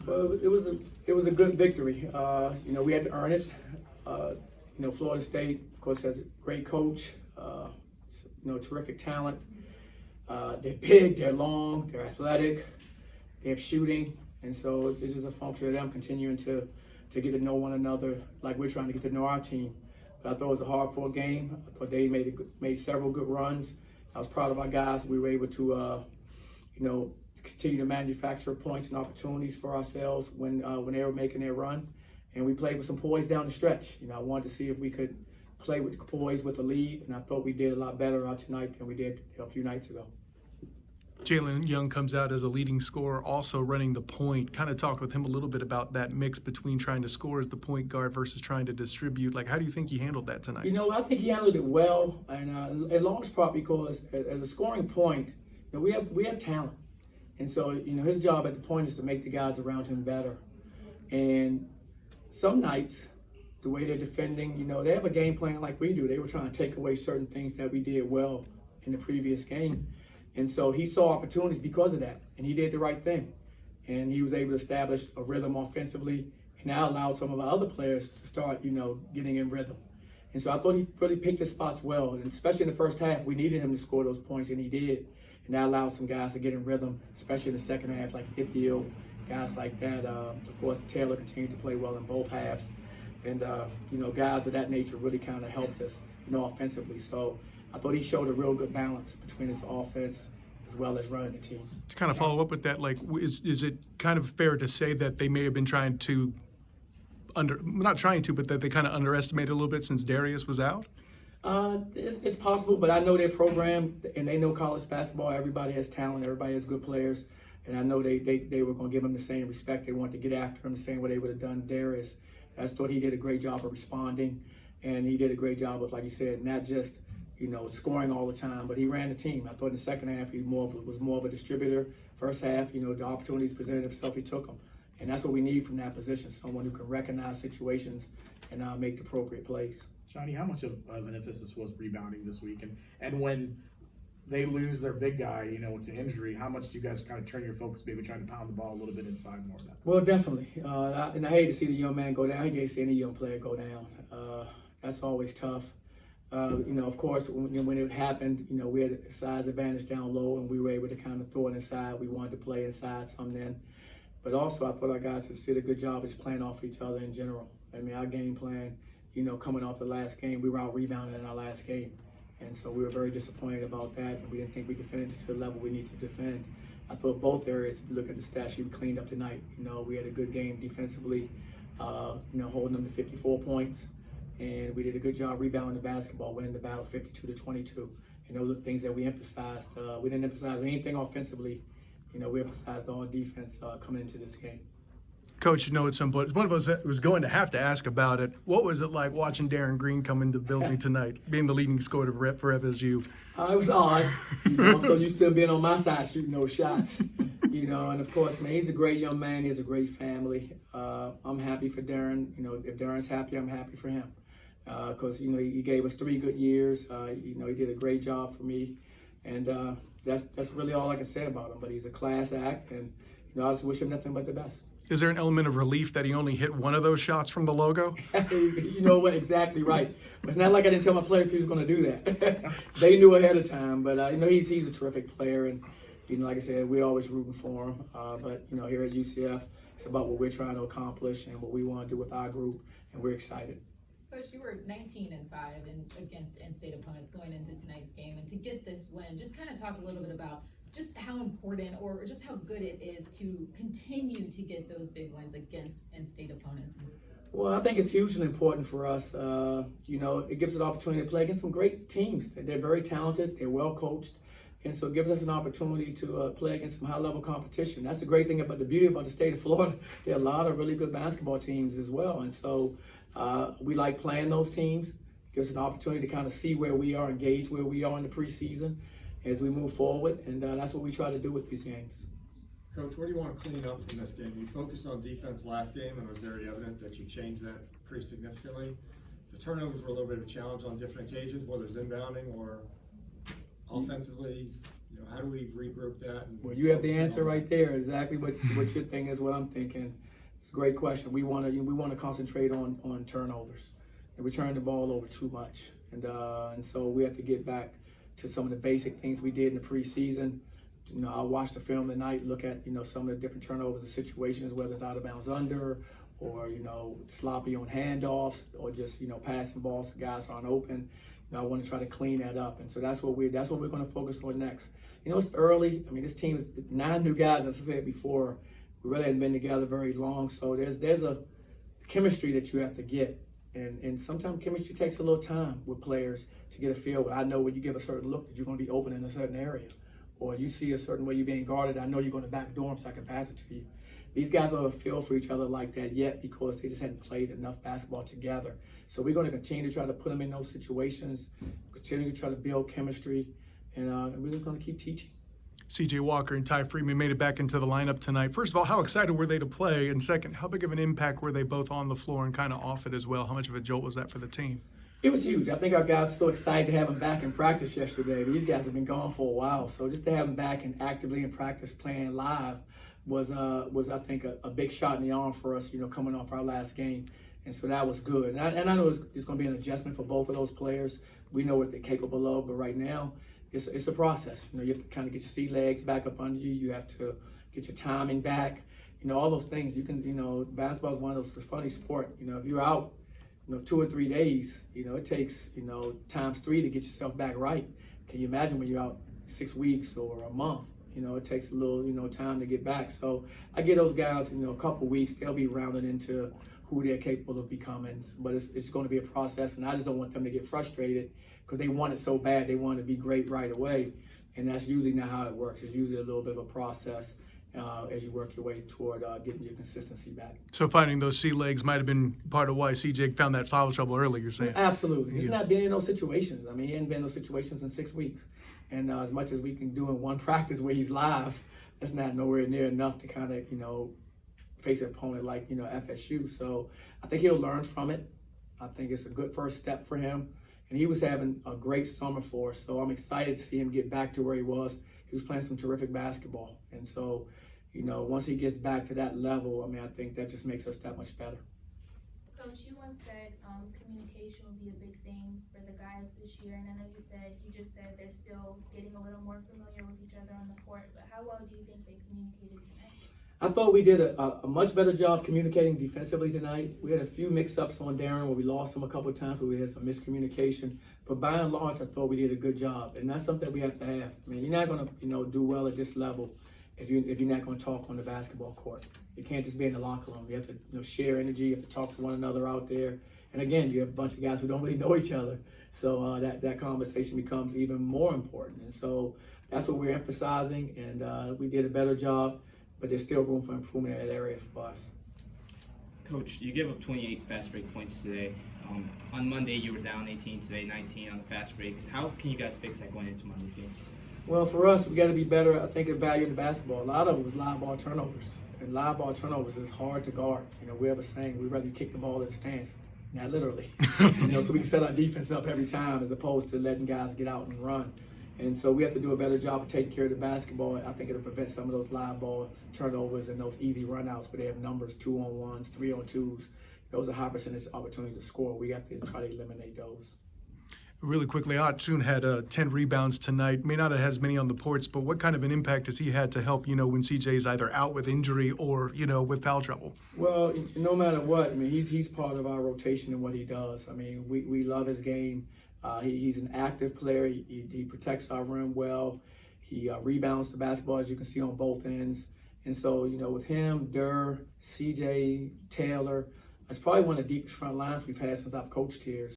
Well, it was a good victory. We had to earn it. Florida State, of course, has a great coach. Terrific talent. They're big, they're long, they're athletic, they have shooting, and so it's just a function of them continuing to get to know one another like we're trying to get to know our team. But I thought it was a hard-fought game. I thought they made several good runs. I was proud of our guys. We were able to, continue to manufacture points and opportunities for ourselves when they were making their run. And we played with some poise down the stretch. I wanted to see if we could play with poise with the lead, and I thought we did a lot better tonight than we did a few nights ago. Jalen Young comes out as a leading scorer, also running the point. Kind of talked with him a little bit about that mix between trying to score as the point guard versus trying to distribute. Like, how do you think he handled that tonight? I think he handled it well, and in large part because as a scoring point, we have talent. And so, his job at the point is to make the guys around him better. And some nights, the way they're defending, they have a game plan like we do. They were trying to take away certain things that we did well in the previous game. And so he saw opportunities because of that, and he did the right thing. And he was able to establish a rhythm offensively, and that allowed some of our other players to start, getting in rhythm. And so I thought he really picked his spots well, and especially in the first half, we needed him to score those points, and he did. And that allowed some guys to get in rhythm, especially in the second half, like Ithiel, guys like that. Of course, Taylor continued to play well in both halves. And, guys of that nature really kind of helped us, offensively. So I thought he showed a real good balance between his offense as well as running the team. To kind of follow up with that, like, is it kind of fair to say that they may have been trying to but that they kind of underestimated a little bit since Darius was out? It's possible, but I know their program, and they know college basketball. Everybody has talent. Everybody has good players. And I know they were going to give him the same respect. They wanted to get after him the same way they would have done Darius. I just thought he did a great job of responding, and he did a great job of, like you said, not just scoring all the time, but he ran the team. I thought in the second half he was more of a distributor. First half, the opportunities presented himself, he took them. And that's what we need from that position, someone who can recognize situations and make the appropriate plays. Johnny, how much of an emphasis was rebounding this week? And when they lose their big guy, to injury, how much do you guys kind of turn your focus, maybe trying to pound the ball a little bit inside more of that? Well, definitely. And I hate to see the young man go down. I hate to see any young player go down. That's always tough. Of course, when it happened, we had a size advantage down low, and we were able to kind of throw it inside. We wanted to play inside some then. But also, I thought our guys did a good job of just playing off each other in general. I mean, our game plan, coming off the last game, we were out-rebounded in our last game. And so we were very disappointed about that, and we didn't think we defended to the level we need to defend. I thought both areas, if you look at the stat sheet, we cleaned up tonight. We had a good game defensively, holding them to 54 points. And we did a good job rebounding the basketball, winning the battle 52-22. And those are the things that we emphasized. We didn't emphasize anything offensively. We emphasized all defense coming into this game. Coach, at some point, one of us was going to have to ask about it. What was it like watching Darren Green come into the building tonight, being the leading scorer for FSU? It was odd. I'm so used to him being on my side shooting those shots. And of course, man, he's a great young man. He has a great family. I'm happy for Darren. If Darren's happy, I'm happy for him. Because, he gave us 3 good years. He did a great job for me. And that's really all I can say about him. But he's a class act, and, I just wish him nothing but the best. Is there an element of relief that he only hit one of those shots from the logo? You know what? Exactly right. But it's not like I didn't tell my players he was going to do that. They knew ahead of time. But, he's a terrific player. And, like I said, we're always rooting for him. But, here at UCF, it's about what we're trying to accomplish and what we want to do with our group. And we're excited. Coach, you were 19-5 against in-state opponents going into tonight's game. And to get this win, just kind of talk a little bit about just how important or just how good it is to continue to get those big wins against in-state opponents. Well, I think it's hugely important for us. It gives us an opportunity to play against some great teams. They're very talented. They're well coached. And so it gives us an opportunity to play against some high-level competition. That's the great thing about the beauty about the state of Florida. There are a lot of really good basketball teams as well. And so we like playing those teams. It gives us an opportunity to kind of see where we are, engage where we are in the preseason as we move forward. And that's what we try to do with these games. Coach, what do you want to clean up from this game? You focused on defense last game, and it was very evident that you changed that pretty significantly. The turnovers were a little bit of a challenge on different occasions, whether it's inbounding or offensively. You know, how do we regroup that? And Well, you have the focus answer on right there. Exactly what your thing is. What I'm thinking. It's a great question. We want to concentrate on turnovers, and we turn the ball over too much, and so we have to get back to some of the basic things we did in the preseason. You know, I'll watch the film tonight, look at, you know, some of the different turnovers and situations, whether it's out of bounds under, or, you know, sloppy on handoffs, or just, you know, passing balls to guys who aren't open. You know, I want to try to clean that up, and so that's what we're going to focus on next. You know, it's early. I mean, this team is 9 new guys, as I said before. We really haven't been together very long, so there's a chemistry that you have to get. And sometimes chemistry takes a little time with players to get a feel. But I know when you give a certain look that you're going to be open in a certain area, or you see a certain way you're being guarded, I know you're going to backdoor them so I can pass it to you. These guys don't have a feel for each other like that yet because they just hadn't played enough basketball together. So we're going to continue to try to put them in those situations, continue to try to build chemistry, and we're just going to keep teaching. CJ Walker and Ty Freeman made it back into the lineup tonight. First of all, how excited were they to play? And second, how big of an impact were they both on the floor and kind of off it as well? How much of a jolt was that for the team? It was huge. I think our guys were so excited to have him back in practice yesterday. These guys have been gone for a while, so just to have him back and actively in practice playing live was I think a big shot in the arm for us, you know, coming off our last game. And so that was good. And I know it's going to be an adjustment for both of those players. We know what they're capable of, but right now it's a process. You know, you have to kind of get your sea legs back up under you. You have to get your timing back. You know, all those things. You can, you know, basketball is one of those, it's a funny sport. You know, if you're out, you know, 2 or 3 days, you know, it takes, you know, times 3 to get yourself back right. Can you imagine when you're out 6 weeks or a month? You know, it takes a little, you know, time to get back. So I give those guys, you know, a couple weeks. They'll be rounded into who they're capable of becoming. But it's going to be a process, and I just don't want them to get frustrated because they want it so bad. They want to be great right away, and that's usually not how it works. It's usually a little bit of a process as you work your way toward getting your consistency back. So finding those sea legs might have been part of why CJ found that foul trouble early, you're saying? Absolutely. He's not been in those situations. I mean, he hasn't been in those situations in 6 weeks. And as much as we can do in one practice where he's live, that's not nowhere near enough to kind of, you know, face an opponent like, you know, FSU. So I think he'll learn from it. I think it's a good first step for him. And he was having a great summer for us. So I'm excited to see him get back to where he was. He was playing some terrific basketball. And so, you know, once he gets back to that level, I mean, I think that just makes us that much better. Coach, you once said communication will be a big thing for the guys this year, and I know you just said they're still getting a little more familiar with each other on the court, but how well do you think they communicated tonight? I thought we did a much better job communicating defensively tonight. We had a few mix-ups on Darren where we lost him a couple of times where we had some miscommunication, but by and large, I thought we did a good job, and that's something we have to have. I mean, you're not going to, you know, do well at this level if you're not going to talk on the basketball court. You can't just be in the locker room. You have to, you know, share energy. You have to talk to one another out there. And again, you have a bunch of guys who don't really know each other. So that conversation becomes even more important. And so that's what we're emphasizing. And we did a better job, but there's still room for improvement in that area for us. Coach, you gave up 28 fast break points today. On Monday, you were down 18, today 19 on the fast breaks. How can you guys fix that going into Monday's game? Well, for us, we got to be better, I think, at valuing the basketball. A lot of it was live ball turnovers. And live ball turnovers is hard to guard. You know, we have a saying, we'd rather kick the ball in the stance. Not literally. You know, so we can set our defense up every time as opposed to letting guys get out and run. And so we have to do a better job of taking care of the basketball. I think it'll prevent some of those live ball turnovers and those easy runouts where they have numbers 2-on-1s, 3-on-2s. Those are high percentage opportunities to score. We have to try to eliminate those. Really quickly, Atsun had 10 rebounds tonight. May not have had as many on the ports, but what kind of an impact has he had to help, you know, when CJ is either out with injury or, you know, with foul trouble? Well, no matter what, I mean, he's part of our rotation and what he does. I mean, we love his game. He's an active player. He protects our rim well. He rebounds the basketball, as you can see, on both ends. And so, you know, with him, CJ, Taylor, it's probably one of the deepest front lines we've had since I've coached here.